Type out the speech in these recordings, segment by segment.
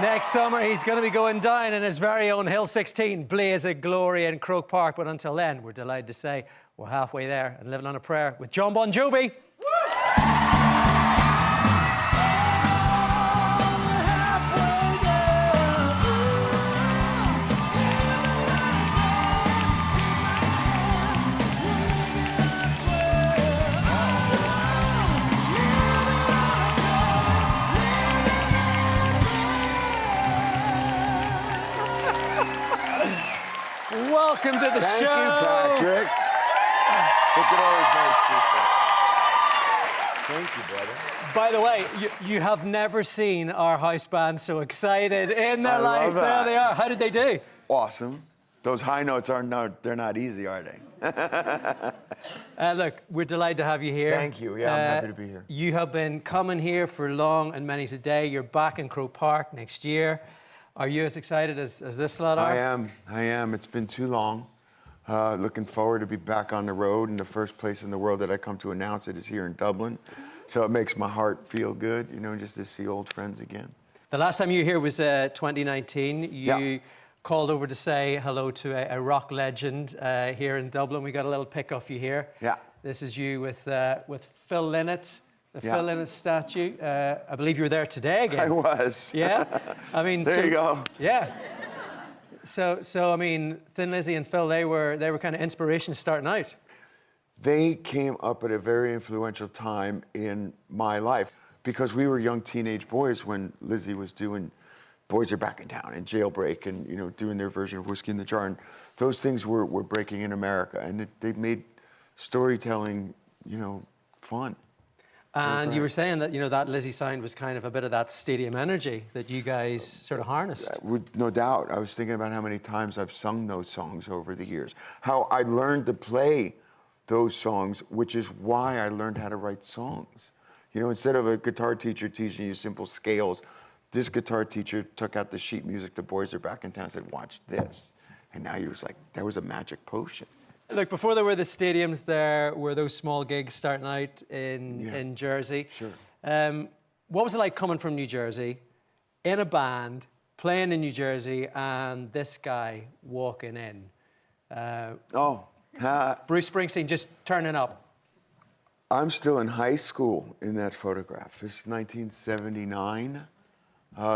Next summer, he's going to be going down in his very own Hill 16, Blaze of Glory in Croke Park. But until then, we're delighted to say we're halfway there and living on a prayer with Jon Bon Jovi. Welcome to the show. Thank you, Patrick. Look at all those nice people. Thank you, brother. By the way, you have never seen our house band so excited in their life. There they are. How did they do? Awesome. Those high notes they're not easy, are they? Look, we're delighted to have you here. Thank you. Yeah, I'm happy to be here. You have been coming here for long and many's a day. You're back in Croke Park next year. Are you as excited as this lot are? I am. It's been too long. Looking forward to be back on the road, and the first place in the world that I come to announce it is here in Dublin. So it makes my heart feel good, you know, just to see old friends again. The last time you were here was 2019. You called over to say hello to a rock legend here in Dublin. We got a little pic of you here. Yeah. This is you with Phil Lynott. The Phil Lynott statue. I believe you were there today again. I was. Yeah? I mean... There you go. Yeah. So I mean, Thin Lizzy and Phil, they were kind of inspiration starting out. They came up at a very influential time in my life because we were young teenage boys when Lizzy was doing Boys Are Back in Town and Jailbreak and, you know, doing their version of Whiskey in the Jar. And those things were breaking in America, and they made storytelling, you know, fun. And you were saying that, you know, that Lizzy sound was kind of a bit of that stadium energy that you guys sort of harnessed. No doubt. I was thinking about how many times I've sung those songs over the years. How I learned to play those songs, which is why I learned how to write songs. You know, instead of a guitar teacher teaching you simple scales, this guitar teacher took out the sheet music, The Boys Are Back in Town, and said, watch this. And now you was like, that was a magic potion. Look, before there were the stadiums, there were those small gigs starting out in Jersey. Sure. What was it like coming from New Jersey, in a band, playing in New Jersey, and this guy walking in? Bruce Springsteen just turning up. I'm still in high school in that photograph. This is 1979.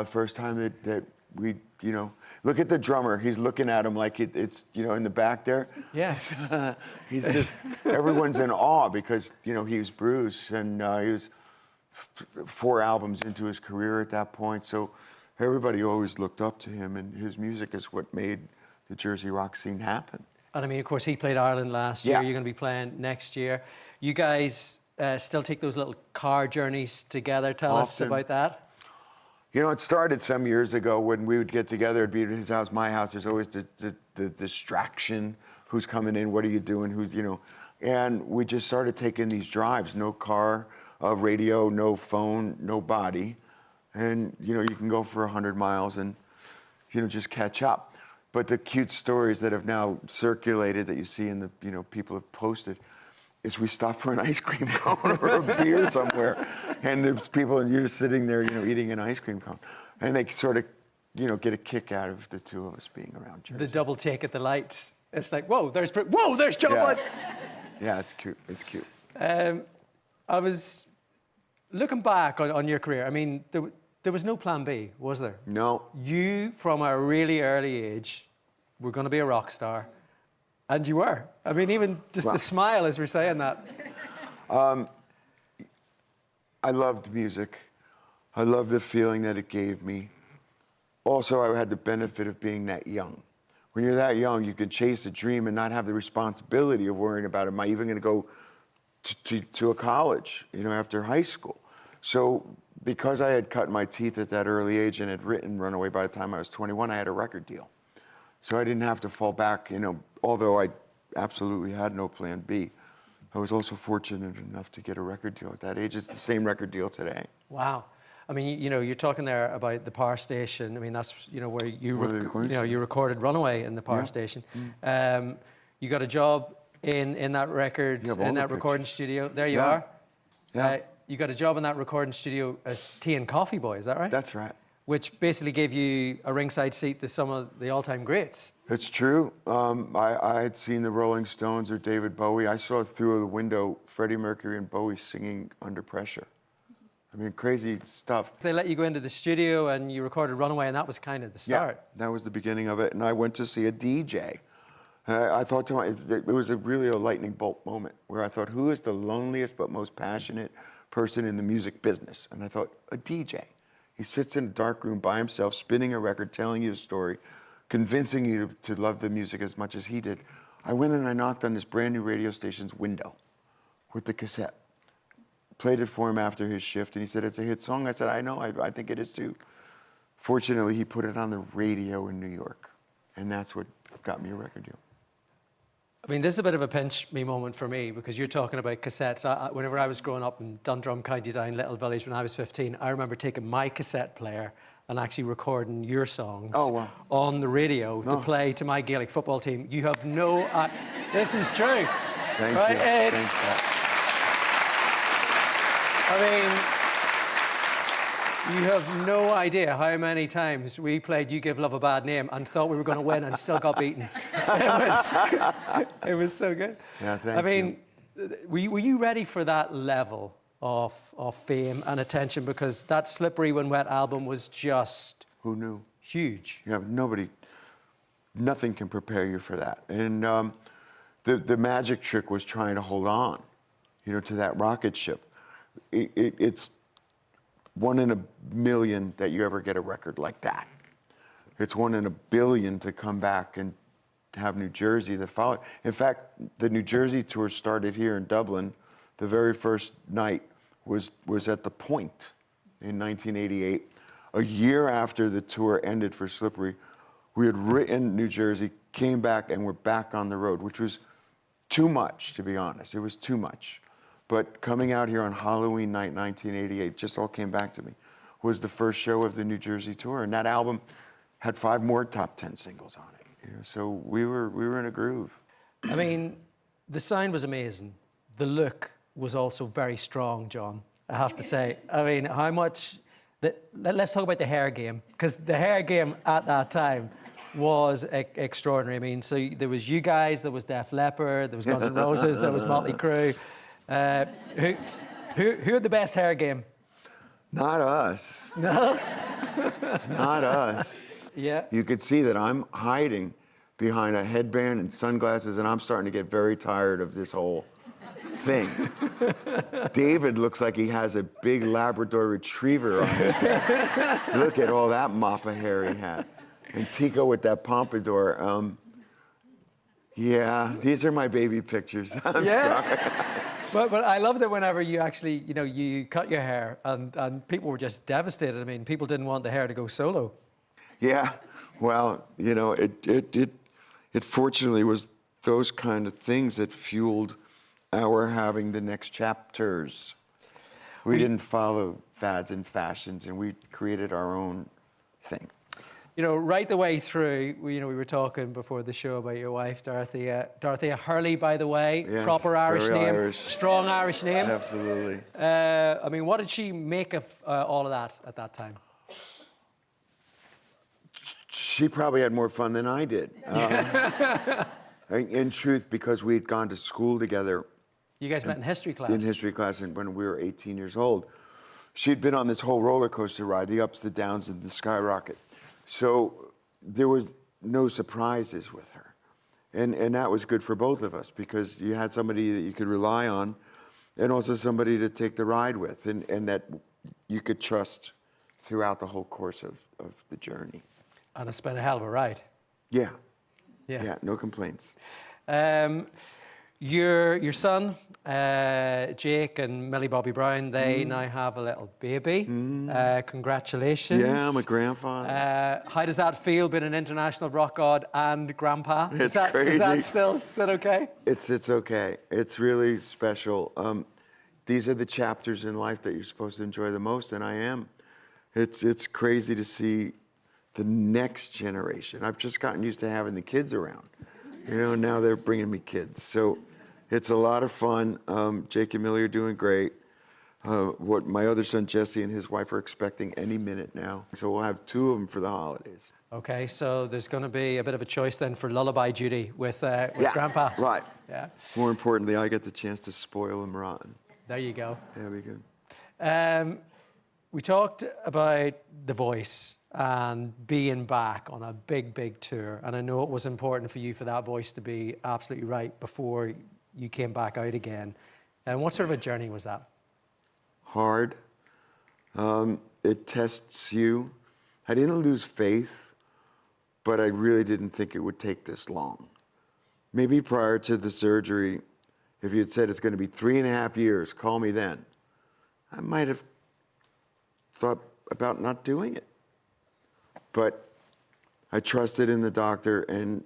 First time that we, you know, look at the drummer. He's looking at him like it's, you know, in the back there. Yeah. He's just, everyone's in awe because, you know, he was Bruce, and he was 4 albums into his career at that point. So everybody always looked up to him, and his music is what made the Jersey rock scene happen. And I mean, of course, he played Ireland last year. You're going to be playing next year. You guys still take those little car journeys together. Tell us about that. You know, it started some years ago when we would get together. It'd be at his house, my house. There's always the distraction. Who's coming in? What are you doing? Who's, you know? And we just started taking these drives. No car, radio, no phone, no body. And, you know, you can go for 100 miles and, you know, just catch up. But the cute stories that have now circulated that you see in the, you know, people have posted, is we stop for an ice cream cone or a beer somewhere, and there's people, and you're sitting there, you know, eating an ice cream cone, and they sort of, you know, get a kick out of the two of us being around Jersey. The double take at the lights. It's like, whoa, there's Jon Bon. Yeah, it's cute. It's cute. I was looking back on your career. I mean, there was no plan B, was there? No. You, from a really early age, were going to be a rock star. And you were. I mean, even just the smile as we're saying that. I loved music. I loved the feeling that it gave me. Also, I had the benefit of being that young. When you're that young, you can chase a dream and not have the responsibility of worrying about, am I even going to go to a college, you know, after high school? So because I had cut my teeth at that early age and had written Runaway by the time I was 21, I had a record deal. So I didn't have to fall back, you know, although I absolutely had no plan B. I was also fortunate enough to get a record deal at that age. It's the same record deal today. Wow. I mean, you know, you're talking there about the power station. I mean, that's, you know, where you recorded Runaway in the power station. You got a job in that recording studio. There you are. Yeah. You got a job in that recording studio as Tea and Coffee Boy, is that right? That's right. which basically gave you a ringside seat to some of the all-time greats. It's true. I had seen the Rolling Stones or David Bowie. I saw through the window Freddie Mercury and Bowie singing Under Pressure. I mean, crazy stuff. They let you go into the studio and you recorded Runaway, and that was kind of the start. Yeah, that was the beginning of it. And I went to see a DJ. I thought to myself, it was really a lightning bolt moment where I thought, who is the loneliest but most passionate person in the music business? And I thought, a DJ. He sits in a dark room by himself, spinning a record, telling you a story, convincing you to love the music as much as he did. I went and I knocked on this brand new radio station's window with the cassette. Played it for him after his shift, and he said, it's a hit song. I said, I know, I think it is too. Fortunately, he put it on the radio in New York, and that's what got me a record deal. I mean, this is a bit of a pinch me moment for me, because you're talking about cassettes. Whenever I was growing up in Dundrum, County Down, little village, when I was 15, I remember taking my cassette player and actually recording your songs on the radio to play to my Gaelic football team. You have no... this is true. Thank right? you. It's... I mean, you have no idea how many times we played You Give Love a Bad Name and thought we were going to win and still got beaten. It was so good. Yeah, thank you. I mean, were you ready for that level of fame and attention? Because that Slippery When Wet album was just... Who knew? Huge. Yeah, nothing can prepare you for that. And the magic trick was trying to hold on, to that rocket ship. It's 1 in a million that you ever get a record like that. It's 1 in a billion to come back and have New Jersey that followed. In fact, the New Jersey tour started here in Dublin. The very first night was at the Point in 1988. A year after the tour ended for Slippery, we had written New Jersey, came back, and we're back on the road, which was too much, to be honest. It was too much. But coming out here on Halloween night, 1988, just all came back to me, was the first show of the New Jersey tour. And that album had 5 more top 10 singles on it. So we were in a groove. I mean, the sound was amazing. The look was also very strong, Jon, I have to say. I mean, how much... Let's talk about the hair game, because the hair game at that time was extraordinary. I mean, so there was you guys, there was Def Leppard, there was Guns N' Roses, there was Motley Crue. Who had the best hair game? Not us. No? Not us. Yeah. You could see that I'm hiding behind a headband and sunglasses, and I'm starting to get very tired of this whole thing. David looks like he has a big Labrador Retriever on his head. Look at all that mop of hair he had. And Tico with that pompadour. Yeah, these are my baby pictures. I'm sorry. But I love that whenever you actually, you cut your hair and people were just devastated. I mean, people didn't want the hair to go solo. Yeah, well, it fortunately was those kind of things that fueled our having the next chapters. We didn't follow fads and fashions, and we created our own thing. Right the way through, we were talking before the show about your wife, Dorothea. Dorothea Hurley, by the way, yes, proper Irish name, Irish. Strong Irish name. Absolutely. I mean, what did she make of all of that at that time? She probably had more fun than I did. In truth, because we had gone to school together. You guys met in history class? In history class, and when we were 18 years old. She'd been on this whole roller coaster ride, the ups, the downs, and the skyrocket. So there were no surprises with her. And that was good for both of us, because you had somebody that you could rely on, and also somebody to take the ride with, and that you could trust throughout the whole course of the journey. And it's been a hell of a ride. Yeah, no complaints. Your son, Jake and Millie Bobby Brown, they now have a little baby. Congratulations. Yeah, I'm a grandfather. How does that feel, being an international rock god and grandpa? It's crazy. Is that still okay? It's okay. It's really special. These are the chapters in life that you're supposed to enjoy the most, and I am. It's crazy to see the next generation. I've just gotten used to having the kids around. Now they're bringing me kids. So it's a lot of fun. Jake and Millie are doing great. what my other son Jesse and his wife are expecting any minute now. So we'll have 2 of them for the holidays. Okay, so there's going to be a bit of a choice then for lullaby duty with Grandpa. Right. Yeah. More importantly, I get the chance to spoil him rotten. There you go. Yeah, be good. We talked about The Voice and being back on a big, big tour. And I know it was important for you for that voice to be absolutely right before you came back out again. And what sort of a journey was that? Hard. It tests you. I didn't lose faith, but I really didn't think it would take this long. Maybe prior to the surgery, if you had said it's going to be 3.5 years, call me then, I might have thought about not doing it. But I trusted in the doctor, and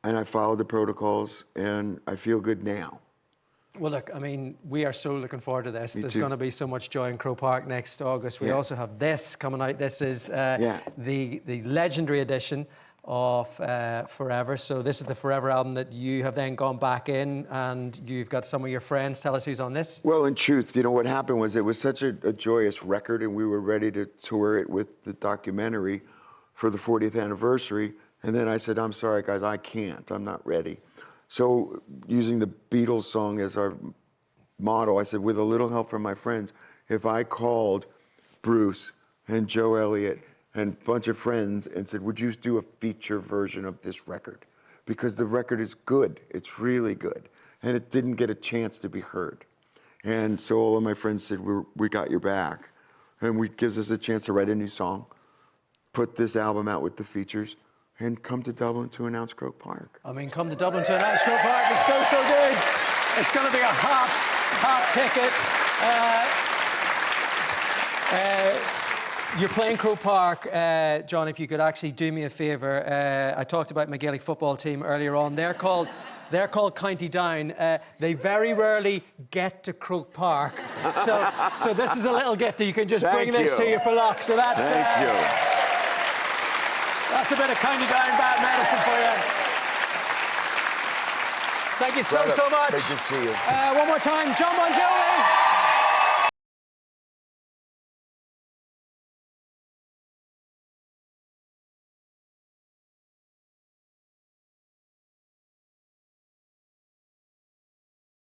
I followed the protocols, and I feel good now. Well, look, I mean, we are so looking forward to this. Me There's too. going to be so much joy in Croke Park next August. We also have this coming out. This is the legendary edition of Forever. So this is the Forever album that you have then gone back in, and you've got some of your friends. Tell us who's on this. Well, in truth, you know, what happened was it was such a joyous record, and we were ready to tour it with the documentary for the 40th anniversary. And then I said, I'm sorry, guys, I can't. I'm not ready. So using the Beatles song as our motto, I said, with a little help from my friends, if I called Bruce and Joe Elliott and a bunch of friends and said, would you do a feature version of this record? Because the record is good. It's really good. And it didn't get a chance to be heard. And so all of my friends said, we got your back. And it gives us a chance to write a new song, put this album out with the features, and come to Dublin to announce Croke Park. I mean, come to Dublin to announce Croke Park. It's so good. It's going to be a hot ticket. You're playing Croke Park, John. If you could actually do me a favour, I talked about my Gaelic football team earlier on. They're called County Down. They very rarely get to Croke Park, so this is a little gift. You can just bring this to you for luck. So that's Thank you. That's a bit of County Down bad medicine for you. Thank you so much. Great to see you. One more time, Jon Bon Jovi.